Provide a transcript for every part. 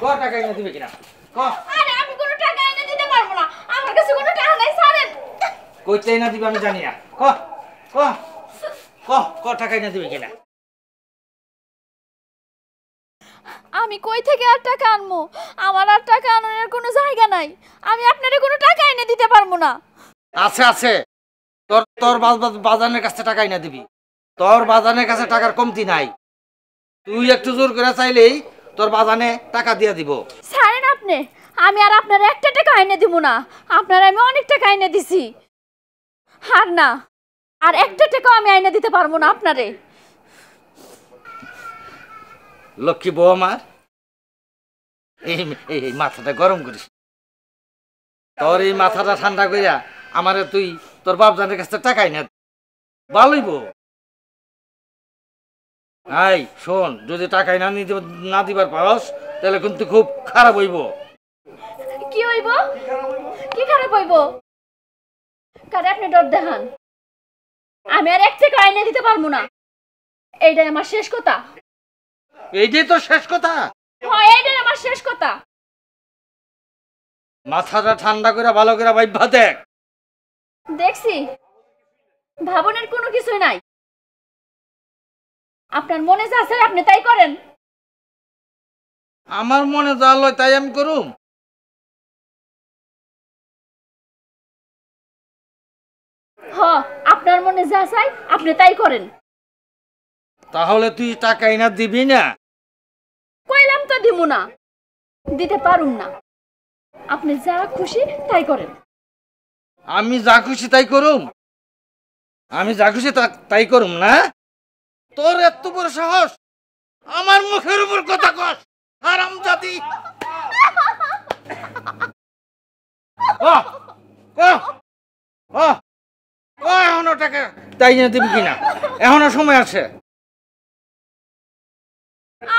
ক টাকা এনে দিবে কিনা ক। আরে আমি কোনো টাকা এনে দিতে পারবো না, আমার কাছে কোনো টাকা নাই, ছাড়েন। কই চাই না দিবে আমি জানি না, ক ক ক ক টাকা এনে দিবে কিনা। আমি কই থেকে আর টাকা আনবো? আমার আর টাকা আনার কোনো জায়গা নাই, আমি আপনারে কোনো টাকা এনে দিতে পারবো না। আছে আছে, তোর তোর বাজানের কাছে টাকা এনে দিবি, তোর বাজানের কাছে টাকার কমতি নাই। তুই একটু জোর করে চাইলেই তোর বাজানে টাকা দিয়ে দিব। ছাড়েন আপনি, আমি আর আপনার একটা টাকা এনে দিব না, আপনার আমি অনেক টাকা এনে দিছি। আর না, আর একটা টাকাও আমি এনে দিতে পারবো না আপনারে। লক্ষ্মী বউ আমার, এই মাথাটা গরম করিস, তোর এই মাথাটা ঠান্ডা করিয়া আমারে তুই তোর বাপজানের কাছে টাকাই না ভালোই বউ। এই শোন, যদি টাকাই না দিবার পারস তাহলে কিন্তু খুব খারাপ হইব। কি হইব? কি খারাপ হইব? কারে আপনি ডর দেখান? আমি আর এক টাকা এনে দিতে পারবো না, এইটাই আমার শেষ কথা। এইটাই তোর শেষ কথা? হ্যাঁ, এইটাই আমার শেষ কথা। মাথাটা ঠান্ডা করে ভালো করে ভাইবা দেখ। দেখছি, ভাবনের কোনো কিছু নাই, আপনার মনে যা আছে আপনি তাই করেন। আমার মনে যা লয় তাই আমি করুম। হ্যাঁ, আপনার মনে যা চাই আপনি তাই করেন। তাহলে তুই টাকা না দিবি না? কইলাম তো দিমু না, দিতে পারুম না, আপনি যা খুশি তাই করেন। আমি যা খুশি তাই করুম? আমি যা খুশি তাই করুম না? তোর এত বড় সাহস আমার মুখের উপর কথা কস, হারামজাদি! এখনো টাকা তাই না দিবি কিনা? এখনো সময় আছে।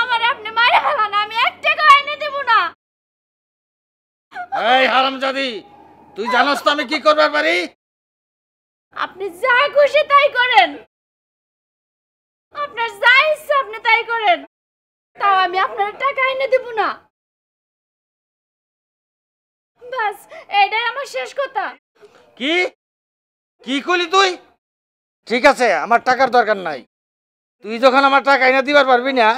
আমার আপনি মাইরে ফেলান, আমি এক টাকা এনে দেব না। এই হারামজাদি, তুই জানোস তো আমি কি করবার পারি? আপনি যা খুশি তাই করেন, আপনার যা ইচ্ছা আপনি তাই করেন, তাও আমি আপনার টাকা এনে দেব না। বাস, এটাই আমার শেষ কথা। কি কি করলি তুই? ঠিক আছে, আমার টাকার দরকার নাই। তুই যখন আমার টাকা এনে দিবার পারবি না,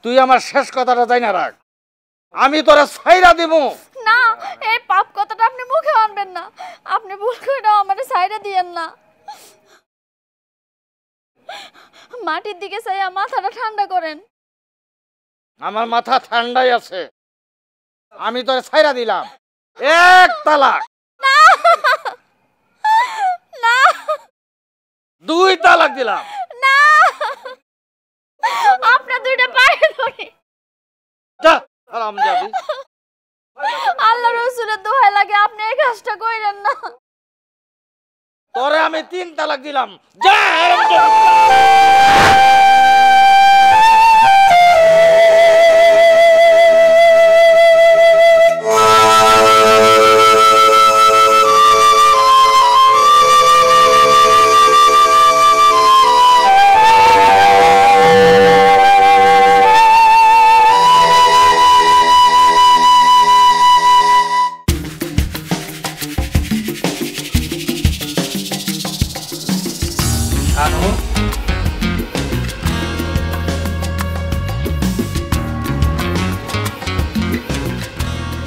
তুই আমার শেষ কথাটা যাই না রাখ, আমি তোরা ছাইরা দিব। না, এই পাপ কথাটা আপনি মুখে আনবেন না, আপনি ভুল করে আমারে ছাইরা দিয়েন না। মাটির দিকে চাইয়া মাথাটা ঠান্ডা করেন। আমার মাথা ঠান্ডাই আছে, আমি তোরে ছাইরা দিলাম, এক তালাক। না না, 2 তালাক দিলাম। না, আপনার দুইটা পায়ে ধরে। যা হারামজাদি! আল্লাহ রাসূলের দোহাই লাগে, আপনি এই কাজটা কইরেন না। তোরে আমি 3 তালাক দিলাম, যা হারামজাদি!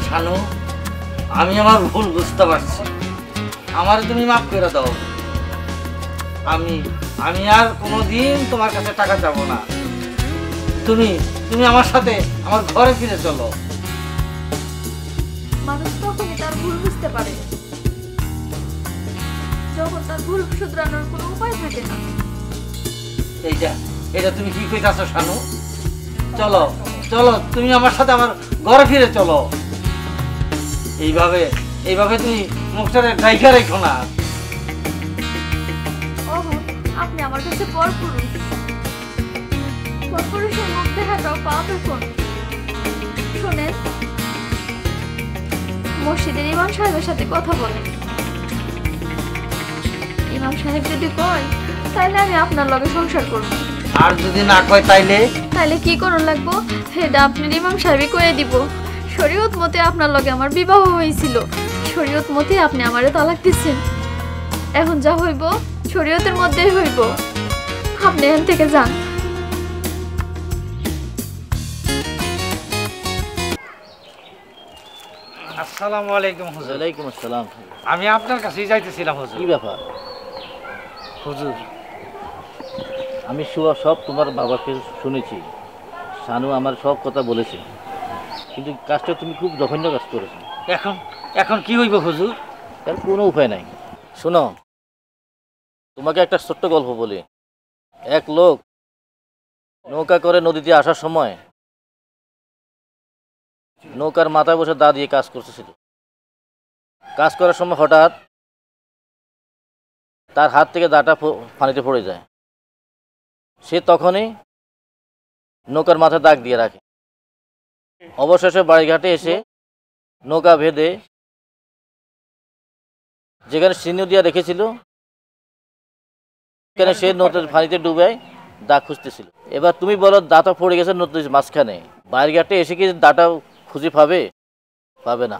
শানু, আমি আমার ভুল বুঝতে পারছি, আমার তুমি মাফ করে দাও। আমি আমি আর কোনোদিন তোমার কাছে টাকা চাবো না। তুমি তুমি আমার সাথে আমার ঘরে ফিরে চলো। মানুষ তখনই তার ভুল বুঝতে পারে যখন তার ভুল শুধরানোর কোনো উপায় থাকে না। এইটা এটা তুমি কি কইতাছো শানু? চলো চলো, তুমি আমার সাথে আমার ঘরে ফিরে চলো। এইভাবে এইভাবে তুমি মুখটারে ঢাইকা রেখো না। ওহো, আপনি আমার কাছে পরপুরুষ, পরপুরুষের মুখ দেখাটাও পাপ এখন। শোনেন, মসজিদের ইমাম সাহেবের সাথে কথা বলেন। ইমাম সাহেব যদি কয় তাহলে আমি আপনার লগে সংসার করব। আর যদি না কয় তাইলে তাহলে কি করুন লাগবো সেটা আপনি ইমাম সাহেবই কয়ে দিব। শরীয়ত মতে আপনার লগে আমার বিবাহ হয়েছিল, শরীয়ত মতে আপনি আমারে তালাক দিচ্ছেন। এখন যা হইব শরীয়তের মধ্যেই হইব। আপনি এখান থেকে যান। আসসালামু আলাইকুম হুজুর। ওয়ালাইকুম আসসালাম। আমি আপনার কাছেই যাইতেছিলাম হুজুর। কি ব্যাপার? হুজুর আমি সব তোমার বাবাকে শুনেছি, শানু আমার সব কথা বলেছে, কিন্তু কাজটা তুমি খুব জঘন্য কাজ করেছো। এখন এখন কি হইব হুজুর? তার কোনো উপায় নাই। শোনো, তোমাকে একটা ছোট্ট গল্প বলি। এক লোক নৌকা করে নদীতে আসার সময় নৌকার মাথায় বসে দা দিয়ে কাজ করতেছিল। কাজ করার সময় হঠাৎ তার হাত থেকে দাটা পানিতে পড়ে যায়। সে তখনই নৌকার মাথায় দাগ দিয়ে রাখে। অবশেষে বাড়িঘাটে এসে নৌকা ভেদে যেখানে চিহ্ন দিয়া রেখেছিল সেখানে সে নদীর পানিতে ডুবে দাগ খুঁজতেছিল। এবার তুমি বলো, দাটা পড়ে গেছে নদীর মাঝখানে, বাড়িঘাটে এসে কি দাটা খুঁজে পাবে? পাবে না।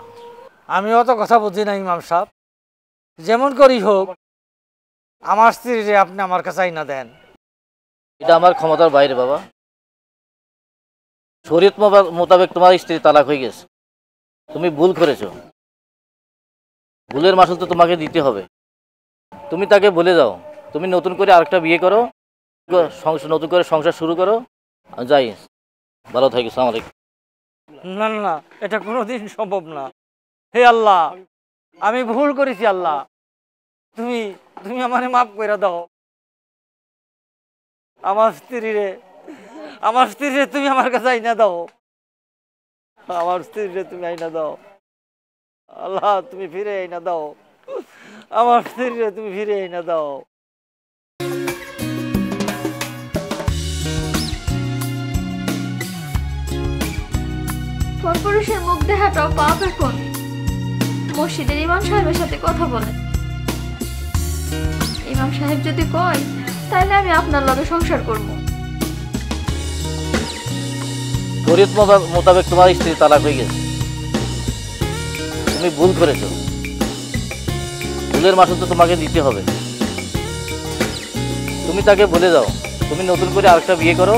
আমি অত কথা বুঝি না ইমাম সাহেব। যেমন করি হোক আমার স্ত্রীরে আপনি আমার কাছে আইনা দেন। এটা আমার ক্ষমতার বাইরে বাবা। শরীয়ত মোতাবেক তোমার স্ত্রী তালাক হয়ে গেছে, তুমি ভুল করেছো। ভুলের মাসুল তো তোমাকে দিতে হবে। তুমি তাকে বলে যাও তুমি নতুন করে আরেকটা বিয়ে করো, নতুন করে সংসার শুরু করো। যাই, ভালো থাকি। আসসালামু আলাইকুম। না না না, এটা কোনোদিন সম্ভব না। হে আল্লাহ, আমি ভুল করেছি আল্লাহ, তুমি তুমি আমারে মাফ করে দাও। আমার স্ত্রীরে তুমি আমার কাছে আইনা দাও। আমার স্ত্রীরে তুমি আইনা দাও আল্লাহ, তুমি ফিরে আইনা দাও। আমার স্ত্রীরে তুমি ফিরে আইনা দাও। পরপুরুষের মুখ দেখাটাও পাপ। এখন মসজিদের ইমাম সাহেবের সাথে কথা বলেন। ইমাম সাহেব যদি কয় তাহলে আমি আপনার লগে সংসার করব। শরীয়ত মোতাবেক তোমার স্ত্রী তালাক হয়ে গেছে, তুমি ভুল করেছো। ভুলের মাসুল তো তোমাকে দিতে হবে। তুমি তাকে বলে দাও তুমি নতুন করে আরেকটা বিয়ে করো,